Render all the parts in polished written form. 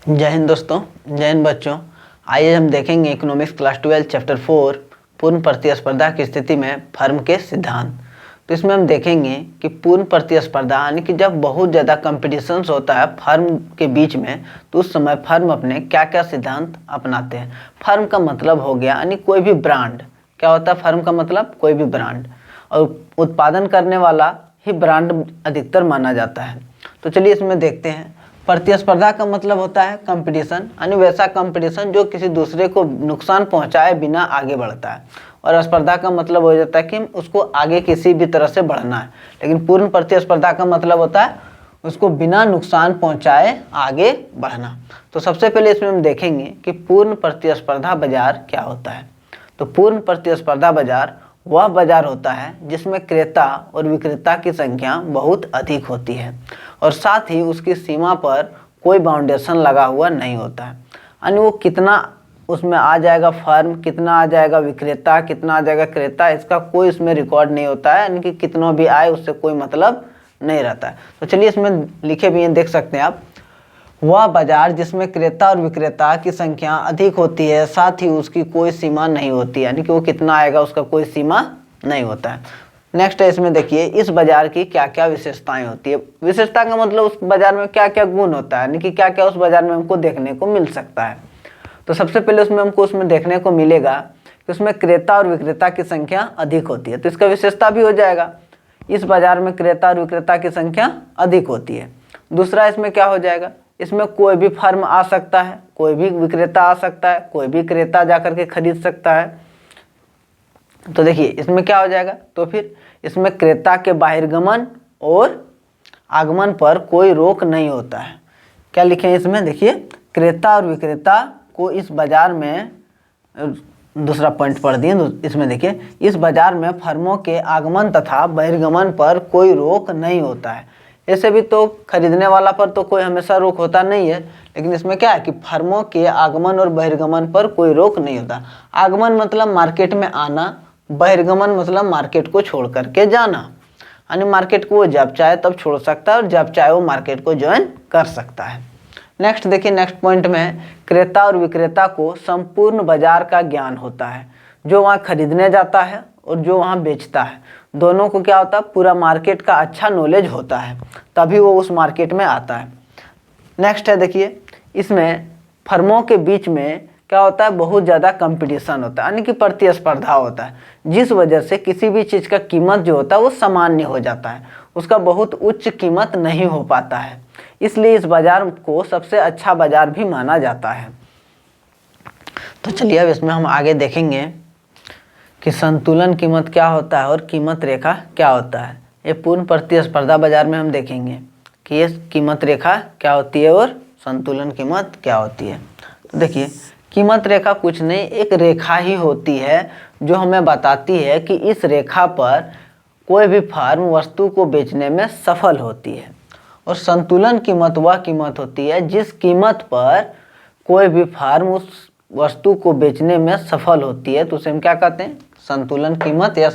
जय हिंद दोस्तों, जय हिंद बच्चों। आइए हम देखेंगे इकोनॉमिक्स क्लास 12 चैप्टर 4 पूर्ण प्रतिस्पर्धा की स्थिति में फर्म के सिद्धांत। तो इसमें हम देखेंगे कि पूर्ण प्रतिस्पर्धा यानी कि जब बहुत ज़्यादा कंपटीशंस होता है फर्म के बीच में, तो उस समय फर्म अपने क्या क्या सिद्धांत अपनाते हैं। फर्म का मतलब हो गया यानी कोई भी ब्रांड। क्या होता है फर्म का मतलब? कोई भी ब्रांड, और उत्पादन करने वाला ही ब्रांड अधिकतर माना जाता है। तो चलिए इसमें देखते हैं। प्रतिस्पर्धा का मतलब होता है कंपटीशन, यानी वैसा कंपटीशन जो किसी दूसरे को नुकसान पहुंचाए बिना आगे बढ़ता है। और स्पर्धा का मतलब हो जाता है कि उसको आगे किसी भी तरह से बढ़ना है। लेकिन पूर्ण प्रतिस्पर्धा का मतलब होता है उसको बिना नुकसान पहुंचाए आगे बढ़ना। तो सबसे पहले इसमें हम देखेंगे कि पूर्ण प्रतिस्पर्धा बाजार क्या होता है। तो पूर्ण प्रतिस्पर्धा बाजार वह बाजार होता है जिसमें क्रेता और विक्रेता की संख्या बहुत अधिक होती है और साथ ही उसकी सीमा पर कोई बाउंडेशन लगा हुआ नहीं होता है। यानी वो कितना उसमें आ जाएगा फर्म, कितना आ जाएगा विक्रेता, कितना आ जाएगा क्रेता, इसका कोई उसमें रिकॉर्ड नहीं होता है। यानी कि कितना भी आए उससे कोई मतलब नहीं रहता है। तो चलिए इसमें लिखे भी हैं, देख सकते हैं आप। वह बाजार जिसमें क्रेता और विक्रेता की संख्या अधिक होती है, साथ ही उसकी कोई सीमा नहीं होती, यानी कि वो कितना आएगा उसका कोई सीमा नहीं होता है। नेक्स्ट है, इसमें देखिए इस बाजार की क्या क्या विशेषताएं होती है। विशेषता का मतलब उस बाजार में क्या क्या गुण होता है, यानी कि क्या क्या उस बाजार में हमको देखने को मिल सकता है। तो सबसे पहले उसमें हमको उसमें देखने को मिलेगा कि उसमें क्रेता और विक्रेता की संख्या अधिक होती है, तो इसका विशेषता भी हो जाएगा। इस बाजार में क्रेता और विक्रेता की संख्या अधिक होती है। दूसरा इसमें क्या हो जाएगा, इसमें कोई भी फर्म आ सकता है, कोई भी विक्रेता आ सकता है, कोई भी क्रेता जाकर के खरीद सकता है। तो देखिए इसमें क्या हो जाएगा, तो फिर इसमें क्रेता के बहिर्गमन और आगमन पर कोई रोक नहीं होता है। क्या लिखे हैं इसमें, देखिए क्रेता और विक्रेता को इस बाजार में, दूसरा पॉइंट पढ़ दिए इसमें, देखिए इस बाजार में फर्मों के आगमन तथा बहिर्गमन पर कोई रोक नहीं होता है। ऐसे भी तो खरीदने वाला पर तो कोई हमेशा रोक होता नहीं है, लेकिन इसमें क्या है कि फर्मों के आगमन और बहिर्गमन पर कोई रोक नहीं होता। आगमन मतलब मार्केट में आना, बहिर्गमन मतलब मार्केट को छोड़ करके जाना, यानी मार्केट को वो जब चाहे तब छोड़ सकता है और जब चाहे वो मार्केट को ज्वाइन कर सकता है। नेक्स्ट देखिए, नेक्स्ट पॉइंट में क्रेता और विक्रेता को संपूर्ण बाजार का ज्ञान होता है। जो वहाँ खरीदने जाता है और जो वहाँ बेचता है, दोनों को क्या होता है, पूरा मार्केट का अच्छा नॉलेज होता है, तभी वो उस मार्केट में आता है। नेक्स्ट है, देखिए इसमें फर्मों के बीच में क्या होता है, बहुत ज़्यादा कंपटीशन होता है, यानी कि प्रतिस्पर्धा होता है, जिस वजह से किसी भी चीज़ का कीमत जो होता है वो सामान्य हो जाता है, उसका बहुत उच्च कीमत नहीं हो पाता है। इसलिए इस बाजार को सबसे अच्छा बाजार भी माना जाता है। तो चलिए अब इसमें हम आगे देखेंगे कि संतुलन कीमत क्या होता है और कीमत रेखा क्या होता है। ये पूर्ण प्रतिस्पर्धा बाजार में हम देखेंगे कि ये कीमत रेखा क्या होती है और संतुलन कीमत क्या होती है। तो देखिए कीमत रेखा कुछ नहीं, एक रेखा ही होती है जो हमें बताती है कि इस रेखा पर कोई भी फर्म वस्तु को बेचने में सफल होती है। और संतुलन कीमत वह कीमत होती है जिस कीमत पर कोई भी फर्म उस वस्तु को बेचने में सफल होती है, तो उसे हम क्या कहते हैं, संतुलन कीमत या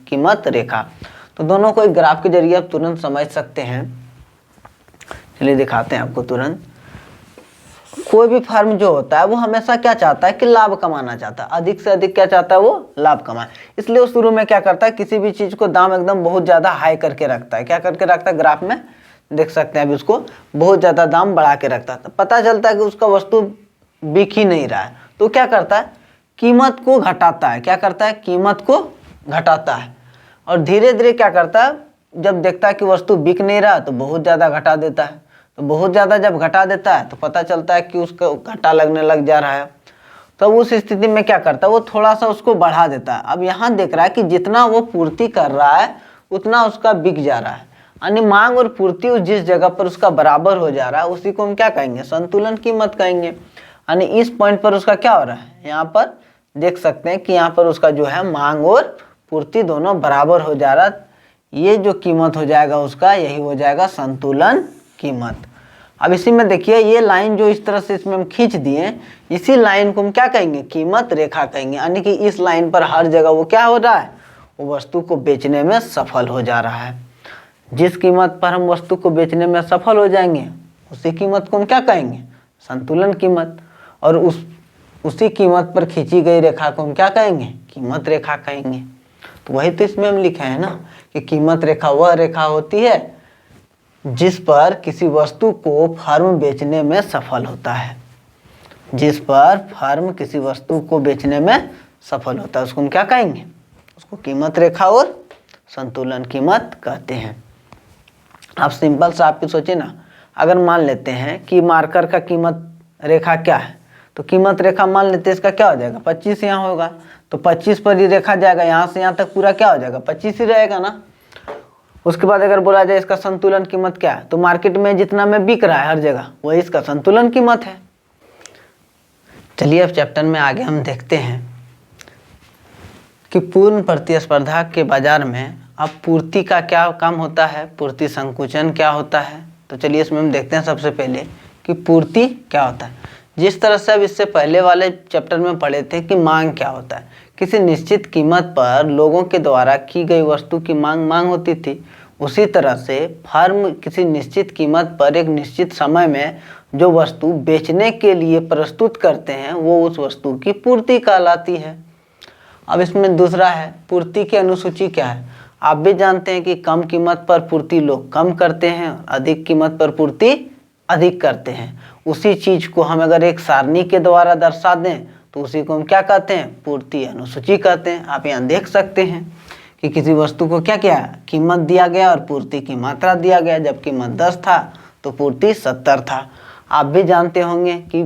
कीमत रेखा। तो दोनों को एक ग्राफ के जरिए आप तुरंत समझ सकते हैं। चलिए दिखाते हैं आपको तुरंत। कोई भी फर्म जो होता है वो हमेशा क्या चाहता है कि लाभ कमाना चाहता है, अधिक से अधिक क्या चाहता है, वो लाभ कमाए। इसलिए वो शुरू में क्या करता है, किसी भी चीज़ को दाम एकदम बहुत ज़्यादा हाई करके रखता है। क्या करके रखता है, ग्राफ में देख सकते हैं अभी, उसको बहुत ज़्यादा दाम बढ़ा के रखता है। तो पता चलता है कि उसका वस्तु बिक ही नहीं रहा है, तो क्या करता है, कीमत को घटाता है। क्या करता है, कीमत को घटाता है। और धीरे धीरे क्या करता है, जब देखता है कि वस्तु बिक नहीं रहा तो बहुत ज़्यादा घटा देता है। तो बहुत ज़्यादा जब घटा देता है तो पता चलता है कि उसका घाटा लगने लग जा रहा है। तो उस स्थिति में क्या करता है, वो थोड़ा सा उसको बढ़ा देता है। अब यहाँ देख रहा है कि जितना वो पूर्ति कर रहा है उतना उसका बिक जा रहा है, यानी मांग और पूर्ति उस जिस जगह पर उसका बराबर हो जा रहा है उसी को हम क्या कहेंगे, संतुलन कीमत कहेंगे। यानी इस पॉइंट पर उसका क्या हो रहा है, यहाँ पर देख सकते हैं कि यहाँ पर उसका जो है मांग और पूर्ति दोनों बराबर हो जा रहा है। ये जो कीमत हो जाएगा उसका, यही हो जाएगा संतुलन कीमत। अब इसी में देखिए ये लाइन जो इस तरह से इसमें हम खींच दिए, इसी लाइन को हम क्या कहेंगे, कीमत रेखा कहेंगे। यानी कि इस लाइन पर हर जगह वो क्या हो रहा है, वो वस्तु को बेचने में सफल हो जा रहा है। जिस कीमत पर हम वस्तु को बेचने में सफल हो जाएंगे उसी कीमत को हम क्या कहेंगे, संतुलन कीमत, और उसी कीमत पर खींची गई रेखा को हम क्या कहेंगे, कीमत रेखा कहेंगे। तो वही तो इसमें हम लिखे हैं ना कि कीमत रेखा वह रेखा होती है जिस पर किसी वस्तु को फर्म बेचने में सफल होता है, जिस पर फर्म किसी वस्तु को बेचने में सफल होता है उसको हम क्या कहेंगे, उसको कीमत रेखा और संतुलन कीमत कहते हैं। आप सिंपल सा आप सोचिए ना, अगर मान लेते हैं कि मार्कर का कीमत रेखा क्या है, तो कीमत रेखा मान लेते हैं इसका क्या हो जाएगा, 25 यहाँ होगा, तो 25 पर ही रेखा जाएगा, यहाँ से यहाँ तक पूरा क्या हो जाएगा, 25 ही रहेगा ना। उसके बाद अगर बोला जाए इसका संतुलन कीमत क्या है, तो मार्केट में जितना में बिक रहा है हर जगह वही इसका संतुलन कीमत है। चलिए अब चैप्टर में आगे हम देखते हैं कि पूर्ण प्रतिस्पर्धा के बाजार में अब पूर्ति का क्या काम होता है, पूर्ति संकुचन क्या होता है। तो चलिए इसमें हम देखते हैं सबसे पहले कि पूर्ति क्या होता है। जिस तरह से अब इससे पहले वाले चैप्टर में पढ़े थे कि मांग क्या होता है, किसी निश्चित कीमत पर लोगों के द्वारा की गई वस्तु की मांग होती थी, उसी तरह से फर्म किसी निश्चित कीमत पर एक निश्चित समय में जो वस्तु बेचने के लिए प्रस्तुत करते हैं वो उस वस्तु की पूर्ति कहलाती है। अब इसमें दूसरा है पूर्ति की अनुसूची क्या है। आप भी जानते हैं कि कम कीमत पर पूर्ति लोग कम करते हैं, अधिक कीमत पर पूर्ति अधिक करते हैं। उसी चीज को हम अगर एक सारणी के द्वारा दर्शा दें तो उसी को हम क्या कहते हैं, पूर्ति अनुसूची कहते हैं। आप यहाँ देख सकते हैं कि किसी वस्तु को क्या क्या कीमत दिया गया और पूर्ति की मात्रा दिया गया। जब कीमत 10 था तो पूर्ति 70 था। आप भी जानते होंगे कि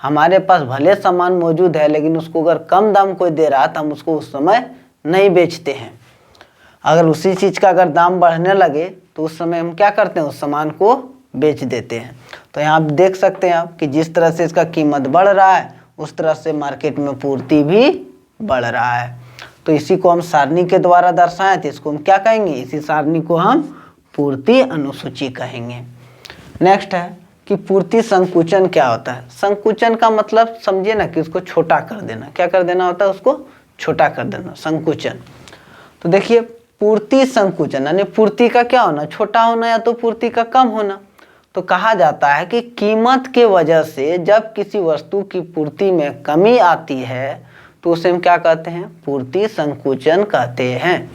हमारे पास भले सामान मौजूद है लेकिन उसको अगर कम दाम कोई दे रहा तो हम उसको उस समय नहीं बेचते हैं। अगर उसी चीज़ का अगर दाम बढ़ने लगे तो उस समय हम क्या करते हैं, उस सामान को बेच देते हैं। तो यहाँ आप देख सकते हैं आप कि जिस तरह से इसका कीमत बढ़ रहा है उस तरह से मार्केट में पूर्ति भी बढ़ रहा है। तो इसी को हम सारणी के द्वारा दर्शाएं तो इसको हम क्या कहेंगे, इसी सारणी को हम पूर्ति अनुसूची कहेंगे। नेक्स्ट है कि पूर्ति संकुचन क्या होता है। संकुचन का मतलब समझिए ना कि उसको छोटा कर देना। क्या कर देना होता है, उसको छोटा कर देना, संकुचन। तो देखिए पूर्ति संकुचन यानी पूर्ति का क्या होना, छोटा होना या तो पूर्ति का कम होना। तो कहा जाता है कि कीमत के वजह से जब किसी वस्तु की पूर्ति में कमी आती है तो उसे हम क्या कहते हैं, पूर्ति संकुचन कहते हैं।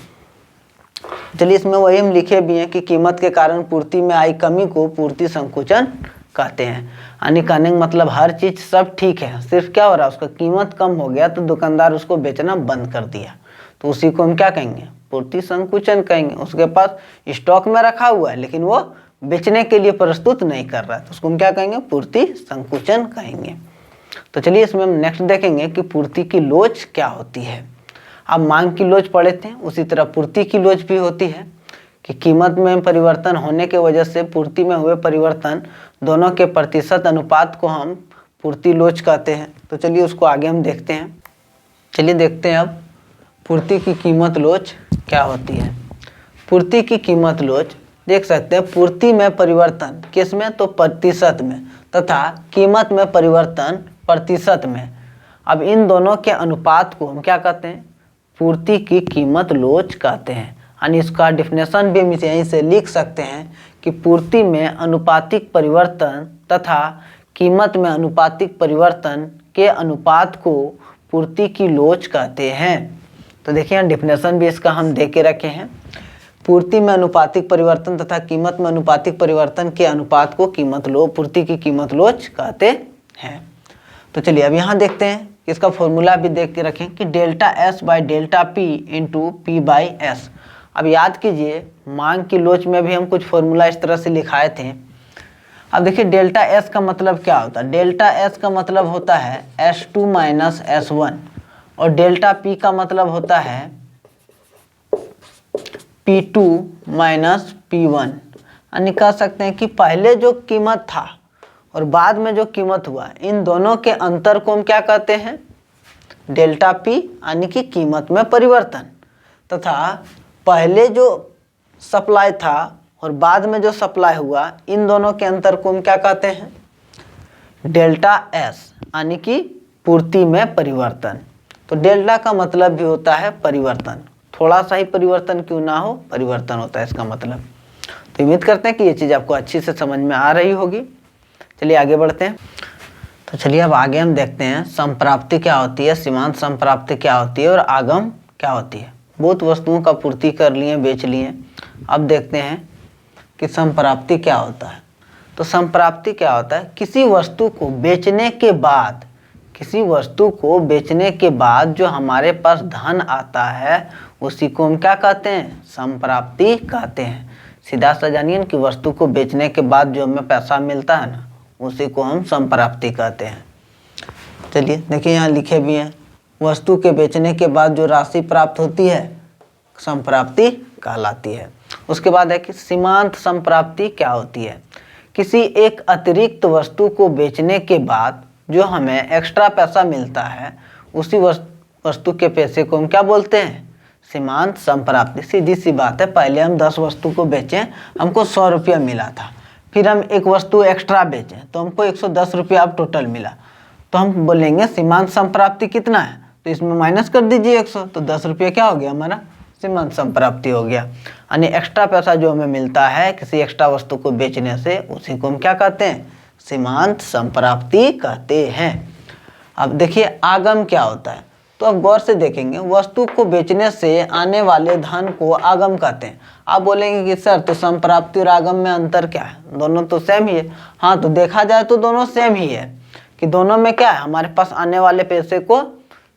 चलिए इसमें वही हम लिखे भी हैं कि कीमत के कारण पूर्ति में आई कमी को पूर्ति संकुचन कहते हैं। यानी कहने का मतलब हर चीज सब ठीक है, सिर्फ क्या हो रहा है, उसका कीमत कम हो गया तो दुकानदार उसको बेचना बंद कर दिया, तो उसी को हम क्या कहेंगे, पूर्ति संकुचन कहेंगे। उसके पास स्टॉक में रखा हुआ है लेकिन वो बेचने के लिए प्रस्तुत नहीं कर रहा है तो उसको हम क्या कहेंगे, पूर्ति संकुचन कहेंगे। तो चलिए इसमें हम नेक्स्ट देखेंगे कि पूर्ति की लोच क्या होती है। अब मांग की लोच पढ़े थे, उसी तरह पूर्ति की लोच भी होती है कि कीमत में परिवर्तन होने के वजह से पूर्ति में हुए परिवर्तन दोनों के प्रतिशत अनुपात को हम पूर्ति लोच कहते हैं। तो चलिए उसको आगे हम देखते हैं। चलिए देखते हैं अब पूर्ति की कीमत लोच क्या होती है। पूर्ति की कीमत लोच देख सकते हैं, पूर्ति में परिवर्तन किस में, तो प्रतिशत में, तथा कीमत में परिवर्तन प्रतिशत में। अब इन दोनों के अनुपात को हम क्या कहते हैं, पूर्ति की कीमत लोच कहते हैं। यानी इसका डिफिनेशन भी हम यहीं से लिख सकते हैं कि पूर्ति में अनुपातिक परिवर्तन तथा कीमत में अनुपातिक परिवर्तन के अनुपात को पूर्ति की लोच कहते हैं। तो देखिए यहाँ डिफिनेशन भी इसका हम दे के रखे हैं। पूर्ति में अनुपातिक परिवर्तन तथा कीमत में अनुपातिक परिवर्तन के अनुपात को पूर्ति की कीमत लोच कहते हैं। तो चलिए अब यहाँ देखते हैं, इसका फॉर्मूला भी देख के रखें कि delta S by delta P into P by S. अब याद कीजिए मांग की लोच में भी हम कुछ फॉर्मूला इस तरह से लिखाए थे। अब देखिए डेल्टा एस का मतलब क्या होता है, डेल्टा एस का मतलब होता है S2 माइनस S1 और डेल्टा पी का मतलब होता है P2 माइनस P1। यानी कह सकते हैं कि पहले जो कीमत था और बाद में जो कीमत हुआ इन दोनों के अंतर को हम क्या कहते हैं, डेल्टा पी यानी कि कीमत में परिवर्तन, तथा पहले जो सप्लाई था और बाद में जो सप्लाई हुआ इन दोनों के अंतर को हम क्या कहते हैं, डेल्टा एस यानी कि पूर्ति में परिवर्तन। तो डेल्टा का मतलब भी होता है परिवर्तन, थोड़ा सा ही परिवर्तन क्यों ना हो, परिवर्तन होता है इसका मतलब। तो उम्मीद करते हैं कि ये चीज़ आपको अच्छी से समझ में आ रही होगी। चलिए आगे बढ़ते हैं। तो चलिए अब आगे हम देखते हैं संप्राप्ति क्या होती है, सीमांत संप्राप्ति क्या होती है और आगम क्या होती है। बहुत वस्तुओं का पूर्ति कर लिए, बेच लिए। अब देखते हैं कि संप्राप्ति क्या होता है। तो संप्राप्ति क्या होता है, किसी वस्तु को बेचने के बाद जो हमारे पास धन आता है उसी को हम क्या कहते हैं, संप्राप्ति कहते हैं। सीधा सा जानिए कि वस्तु को बेचने के बाद जो हमें पैसा मिलता है ना, उसी को हम संप्राप्ति कहते हैं। चलिए देखिए यहाँ लिखे भी हैं, वस्तु के बेचने के बाद जो राशि प्राप्त होती है संप्राप्ति कहलाती है। उसके बाद है कि सीमांत संप्राप्ति क्या होती है, किसी एक अतिरिक्त वस्तु को बेचने के बाद जो हमें एक्स्ट्रा पैसा मिलता है उसी वस्तु के पैसे को हम क्या बोलते हैं, सीमांत संप्राप्ति। सीधी सी बात है, पहले हम 10 वस्तु को बेचें, हमको 100 रुपया मिला था, फिर हम एक वस्तु एक्स्ट्रा बेचें तो हमको 110 रुपया अब टोटल मिला, तो हम बोलेंगे सीमांत संप्राप्ति कितना है, तो इसमें माइनस कर दीजिए 100, तो 10 रुपया क्या हो गया हमारा, सीमांत संप्राप्ति हो गया। यानी एक्स्ट्रा पैसा जो हमें मिलता है किसी एक्स्ट्रा वस्तु को बेचने से, उसी को हम क्या कहते हैं, सीमांत संप्राप्ति कहते हैं। अब देखिए आगम क्या होता है, तो अब गौर से देखेंगे, वस्तु को बेचने से आने वाले धन को आगम कहते हैं। आप बोलेंगे कि सर तो संप्राप्ति और आगम में अंतर क्या है, दोनों तो सेम ही है। हाँ, तो देखा जाए तो दोनों सेम ही है कि दोनों में क्या है, हमारे पास आने वाले पैसे को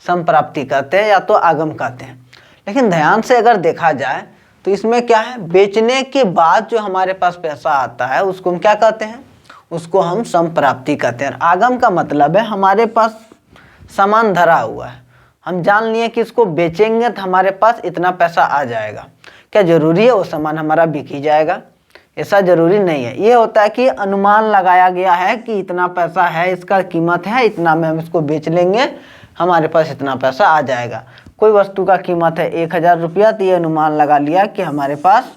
संप्राप्ति कहते हैं या तो आगम कहते हैं। लेकिन ध्यान से अगर देखा जाए तो इसमें क्या है, बेचने के बाद जो हमारे पास पैसा आता है उसको हम क्या कहते हैं, उसको हम संप्राप्ति कहते हैं। आगम का मतलब है हमारे पास सामान धरा हुआ है, हम जान लिए कि इसको बेचेंगे तो हमारे पास इतना पैसा आ जाएगा। क्या जरूरी है वो सामान हमारा बिक ही जाएगा, ऐसा जरूरी नहीं है। ये होता है कि अनुमान लगाया गया है कि इतना पैसा है, इसका कीमत है इतना, में हम इसको बेच लेंगे, हमारे पास इतना पैसा आ जाएगा। कोई वस्तु का कीमत है 1000 रुपया, तो ये अनुमान लगा लिया कि हमारे पास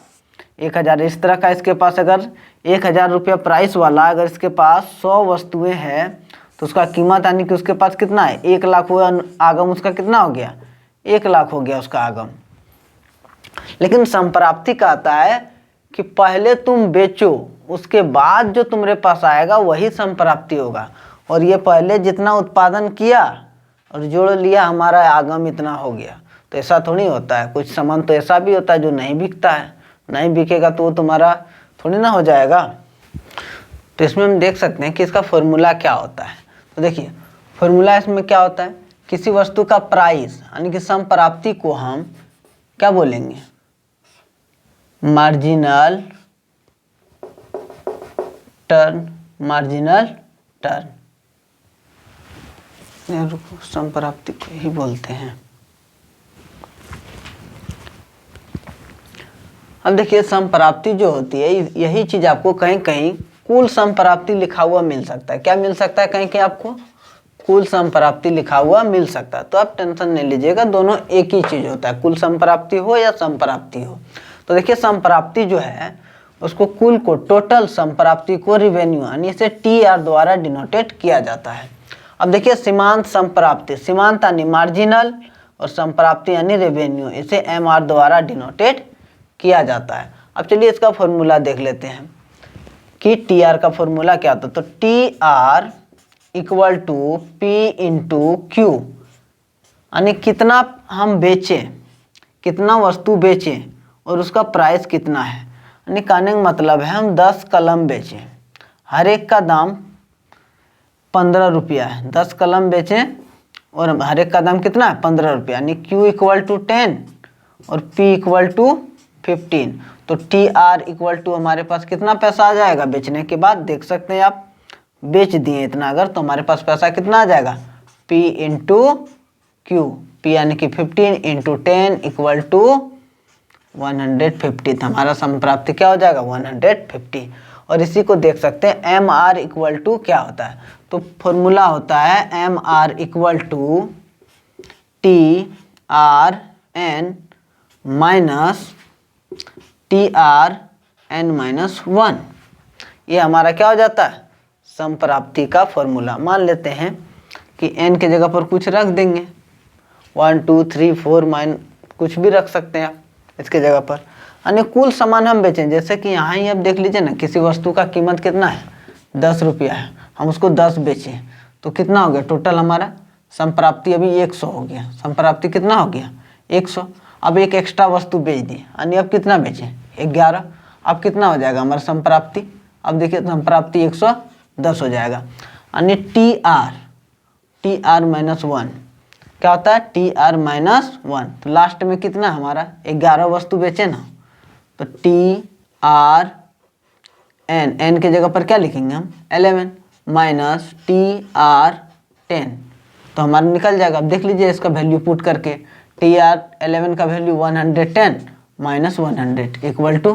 1000, इस तरह का इसके पास अगर 1000 रुपया प्राइस वाला अगर इसके पास 100 वस्तुएं हैं तो उसका कीमत यानी कि उसके पास कितना है, 1 लाख हुआ, आगम उसका कितना हो गया, 1 लाख हो गया उसका आगम। लेकिन संप्राप्ति कहता है कि पहले तुम बेचो, उसके बाद जो तुम्हारे पास आएगा वही संप्राप्ति होगा। और ये पहले जितना उत्पादन किया और जोड़ लिया, हमारा आगम इतना हो गया। तो ऐसा थोड़ी होता है, कुछ सामान तो ऐसा भी होता है जो नहीं बिकता है, नहीं बिकेगा तो वो तुम्हारा थोड़ी ना हो जाएगा। तो इसमें हम देख सकते हैं कि इसका फॉर्मूला क्या होता है। तो देखिए फॉर्मूला इसमें क्या होता है, किसी वस्तु का प्राइस यानी कि संप्राप्ति को हम क्या बोलेंगे, मार्जिनल टर्न, मार्जिनल टर्न, संप्राप्ति को ही बोलते हैं। अब देखिए संप्राप्ति जो होती है, यही चीज आपको कहीं कहीं कुल संप्राप्ति लिखा हुआ मिल सकता है। क्या मिल सकता है, कहीं कहीं आपको कुल संप्राप्ति लिखा हुआ मिल सकता है। तो आप टेंशन नहीं लीजिएगा, दोनों एक ही चीज होता है, कुल संप्राप्ति हो या संप्राप्ति हो। तो देखिए संप्राप्ति जो है उसको कुल को, टोटल संप्राप्ति को रेवेन्यू यानी इसे TR द्वारा डिनोटेट किया जाता है। अब देखिए सीमांत संप्राप्ति, सीमांत यानी मार्जिनल और संप्राप्ति यानी रेवेन्यू, इसे MR द्वारा डिनोटेट किया जाता है। अब चलिए इसका फॉर्मूला देख लेते हैं कि TR का फॉर्मूला क्या होता है। तो TR equal to P into Q, यानी कितना हम बेचें, कितना वस्तु बेचें और उसका प्राइस कितना है। यानी कहने का मतलब है हम 10 कलम बेचें, हर एक का दाम 15 रुपया है, 10 कलम बेचें और हर एक का दाम कितना है, 15 रुपया। यानी Q इक्वल टू 10 और P इक्वल टू 15। तो TR इक्वल टू हमारे पास कितना पैसा आ जाएगा बेचने के बाद, देख सकते हैं आप, बेच दिए इतना अगर, तो हमारे पास पैसा कितना आ जाएगा, P इंटू Q, P यानी कि 15 इंटू 10 इक्वल टू 150। हमारा संप्राप्ति क्या हो जाएगा, 150। और इसी को देख सकते हैं MR इक्वल टू क्या होता है। तो फॉर्मूला होता है MR equal to TRN minus TRN-1। ये हमारा क्या हो जाता है, संप्राप्ति का फॉर्मूला। मान लेते हैं कि n के जगह पर कुछ रख देंगे, 1 2 3 4 कुछ भी रख सकते हैं आप इसके जगह पर। यानी कुल सामान हम बेचें, जैसे कि यहाँ ही अब देख लीजिए ना, किसी वस्तु का कीमत कितना है, 10 रुपया है, हम उसको 10 बेचें तो कितना हो गया टोटल हमारा संप्राप्ति अभी 100 हो गया। संप्राप्ति कितना हो गया 100। अब एक एक्स्ट्रा वस्तु बेच दी यानी अब कितना बेचे 11। अब कितना हो जाएगा हमारा संप्राप्ति, अब देखिए संप्राप्ति 110 हो जाएगा। यानी टी आर माइनस 1 क्या होता है टी आर माइनस 1। तो लास्ट में कितना हमारा 11 वस्तु बेचे ना, तो टी आर एन के जगह पर क्या लिखेंगे हम 11 माइनस टी आर 10, तो हमारा निकल जाएगा। अब देख लीजिए इसका वैल्यू पुट करके टी आर 11 का वैल्यू 110 माइनस 100 इक्वल टू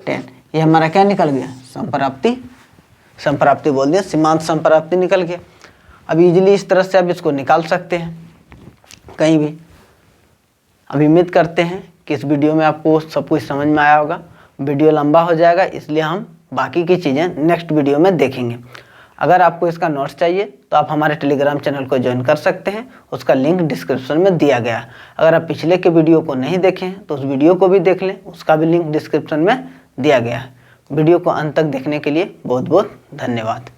10। ये हमारा क्या निकल गया संप्राप्ति बोल दिया, सीमांत संप्राप्ति निकल गया। अब इजीली इस तरह से आप इसको निकाल सकते हैं कहीं भी। अब उम्मीद करते हैं कि इस वीडियो में आपको सब कुछ समझ में आया होगा। वीडियो लंबा हो जाएगा इसलिए हम बाकी की चीज़ें नेक्स्ट वीडियो में देखेंगे। अगर आपको इसका नोट्स चाहिए तो आप हमारे टेलीग्राम चैनल को ज्वाइन कर सकते हैं, उसका लिंक डिस्क्रिप्शन में दिया गया है। अगर आप पिछले के वीडियो को नहीं देखे हैं तो उस वीडियो को भी देख लें, उसका भी लिंक डिस्क्रिप्शन में दिया गया है। वीडियो को अंत तक देखने के लिए बहुत बहुत धन्यवाद।